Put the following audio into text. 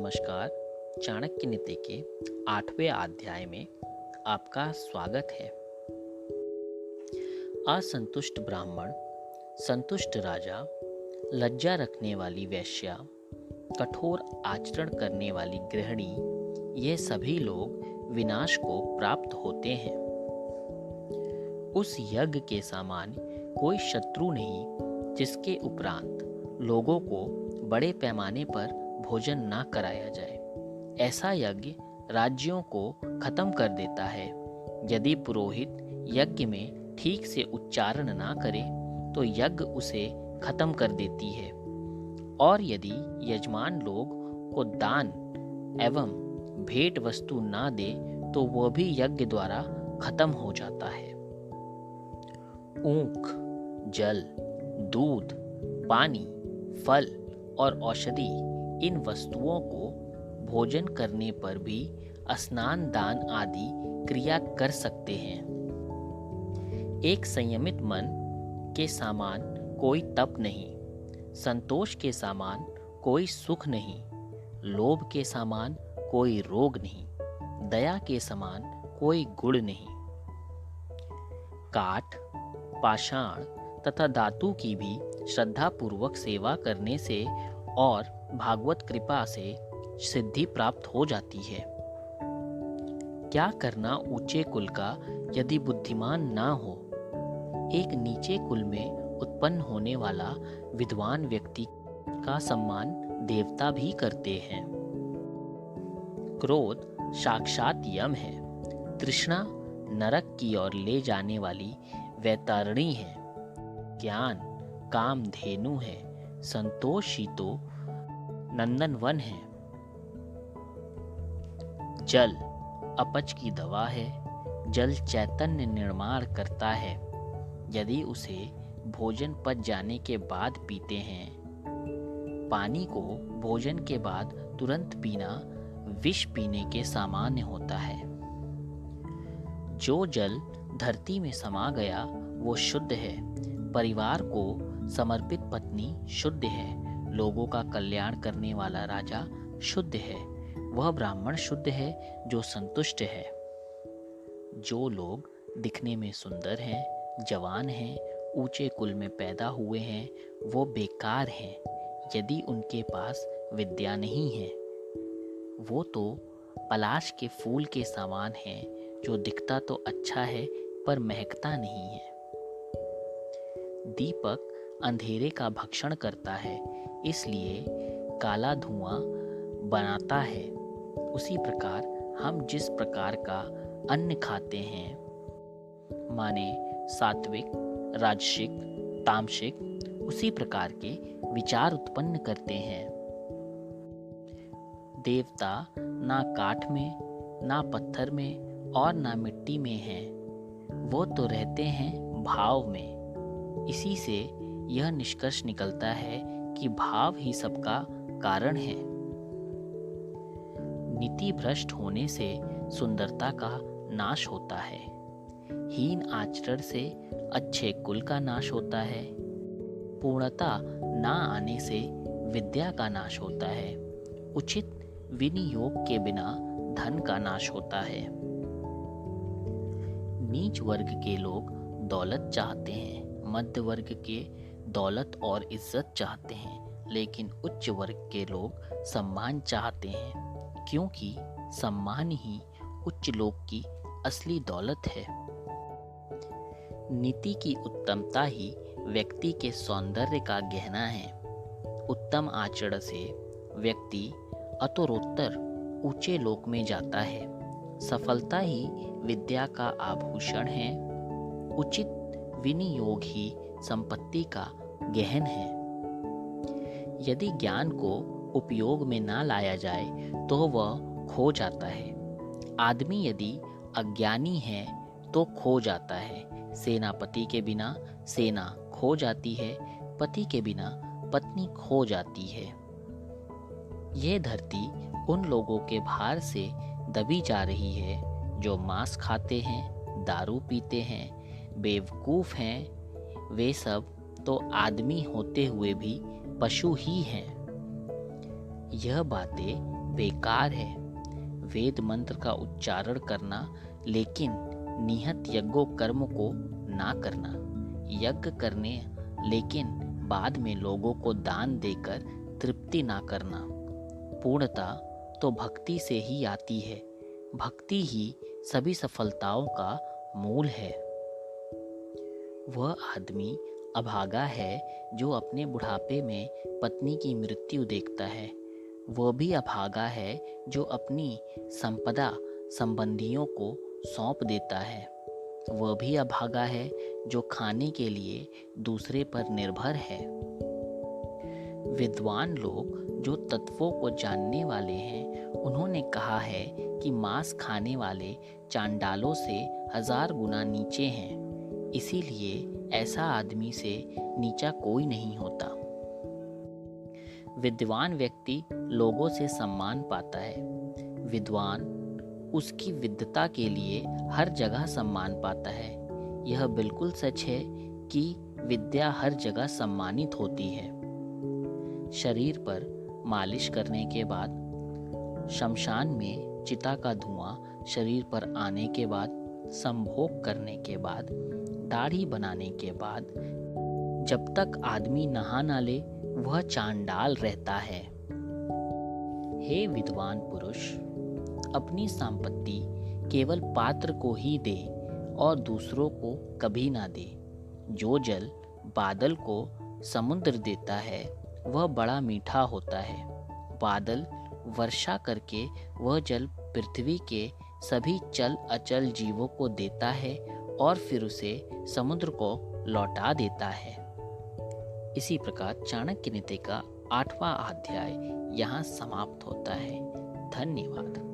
नमस्कार। चाणक्य नीति के 8वें अध्याय में आपका स्वागत है। असंतुष्ट ब्राह्मण, संतुष्ट राजा, लज्जा रखने वाली वेश्या, कठोर आचरण करने वाली गृहिणी, ये सभी लोग विनाश को प्राप्त होते हैं। उस यज्ञ के समान कोई शत्रु नहीं जिसके उपरांत लोगों को बड़े पैमाने पर भोजन ना कराया जाए। ऐसा यज्ञ राज्यों को खत्म कर देता है। यदि पुरोहित यज्ञ में ठीक से उच्चारण ना करे तो यज्ञ उसे खत्म कर देती है, और यदि यजमान लोग को दान एवं भेंट वस्तु ना दे तो वह भी यज्ञ द्वारा खत्म हो जाता है। ऊख, जल, दूध, पानी, फल और औषधि, इन वस्तुओं को भोजन करने पर भी स्नान दान आदि क्रिया कर सकते हैं। एक संयमित मन के समान कोई तप नहीं, संतोष के समान कोई सुख नहीं, लोभ के समान कोई रोग नहीं, दया के समान कोई गुण नहीं। काठ, पाषाण तथा धातु की भी श्रद्धापूर्वक सेवा करने से और भागवत कृपा से सिद्धि प्राप्त हो जाती है। क्या करना ऊंचे कुल का यदि बुद्धिमान ना हो? एक नीचे कुल में उत्पन्न होने वाला विद्वान व्यक्ति का सम्मान देवता भी करते हैं। क्रोध साक्षात यम है, तृष्णा नरक की ओर ले जाने वाली वैतरणी है, ज्ञान कामधेनु है, संतोष शीतो नंदनवन है। जल अपच की दवा है, जल चैतन्य निर्माण करता है। यदि उसे भोजन पच जाने के बाद पीते हैं, पानी को भोजन के बाद तुरंत पीना विष पीने के सामान्य होता है। जो जल धरती में समा गया वो शुद्ध है। परिवार को समर्पित पत्नी शुद्ध है। लोगों का कल्याण करने वाला राजा शुद्ध है। वह ब्राह्मण शुद्ध है जो संतुष्ट है। जो लोग दिखने में सुंदर हैं, जवान हैं, ऊंचे कुल में पैदा हुए हैं, वो बेकार हैं यदि उनके पास विद्या नहीं है। वो तो पलाश के फूल के समान है जो दिखता तो अच्छा है पर महकता नहीं है। दीपक अंधेरे का भक्षण करता है, इसलिए काला धुआं बनाता है। उसी प्रकार हम जिस प्रकार का अन्न खाते हैं, माने सात्विक, राजसिक, तामसिक, उसी प्रकार के विचार उत्पन्न करते हैं। देवता ना काठ में, ना पत्थर में और ना मिट्टी में हैं। वो तो रहते हैं भाव में। इसी से यह निष्कर्ष निकलता है कि भाव ही सबका कारण है। नीति भ्रष्ट होने से सुंदरता का नाश होता है। हीन आचरण से अच्छे कुल का नाश होता है। पूर्णता ना आने से विद्या का नाश होता है। उचित विनियोग के बिना धन का नाश होता है। नीच वर्ग के लोग दौलत चाहते हैं, मध्य वर्ग के दौलत और इज्जत चाहते हैं, लेकिन उच्च वर्ग के लोग सम्मान चाहते हैं, क्योंकि सम्मान ही उच्च लोग की असली दौलत है। नीति की उत्तमता ही व्यक्ति के सौंदर्य का गहना है। उत्तम आचरण से व्यक्ति अतोत्तर ऊंचे लोक में जाता है। सफलता ही विद्या का आभूषण है। उचित विनियोग ही संपत्ति का गहन है। यदि ज्ञान को उपयोग में ना लाया जाए तो वह खो जाता है। आदमी यदि अज्ञानी है तो खो जाता है। सेनापति के बिना सेना खो जाती है, पति के बिना पत्नी खो जाती है। यह धरती उन लोगों के भार से दबी जा रही है जो मांस खाते हैं, दारू पीते हैं, बेवकूफ़ हैं। वे सब तो आदमी होते हुए भी पशु ही हैं। यह बातें बेकार है। वेद मंत्र का उच्चारण करना, लेकिन निहत यज्ञो कर्म को ना करना। यज्ञ करने, लेकिन बाद में लोगों को दान देकर तृप्ति ना करना। पूर्णता तो भक्ति से ही आती है। भक्ति ही सभी सफलताओं का मूल है। वह आदमी अभागा है जो अपने बुढ़ापे में पत्नी की मृत्यु देखता है। वह भी अभागा है जो अपनी संपदा संबंधियों को सौंप देता है। वह भी अभागा है जो खाने के लिए दूसरे पर निर्भर है। विद्वान लोग जो तत्वों को जानने वाले हैं, उन्होंने कहा है कि मांस खाने वाले चांडालों से 1000 गुना नीचे हैं। इसीलिए ऐसा आदमी से नीचा कोई नहीं होता। विद्वान व्यक्ति लोगों से सम्मान पाता है। विद्वान उसकी विद्वता के लिए हर जगह सम्मान पाता है। यह बिल्कुल सच है कि विद्या हर जगह सम्मानित होती है। शरीर पर मालिश करने के बाद, शमशान में चिता का धुआं शरीर पर आने के बाद, संभोग करने के बाद, दाढ़ी बनाने के बाद, जब तक आदमी नहा ना ले वह चांडाल रहता है। हे विद्वान पुरुष, अपनी संपत्ति केवल पात्र को ही दे और दूसरों को कभी ना दे। जो जल बादल को समुद्र देता है वह बड़ा मीठा होता है। बादल वर्षा करके वह जल पृथ्वी के सभी चल अचल जीवों को देता है और फिर उसे समुद्र को लौटा देता है। इसी प्रकार चाणक्य नीति का 8वां अध्याय यहाँ समाप्त होता है। धन्यवाद।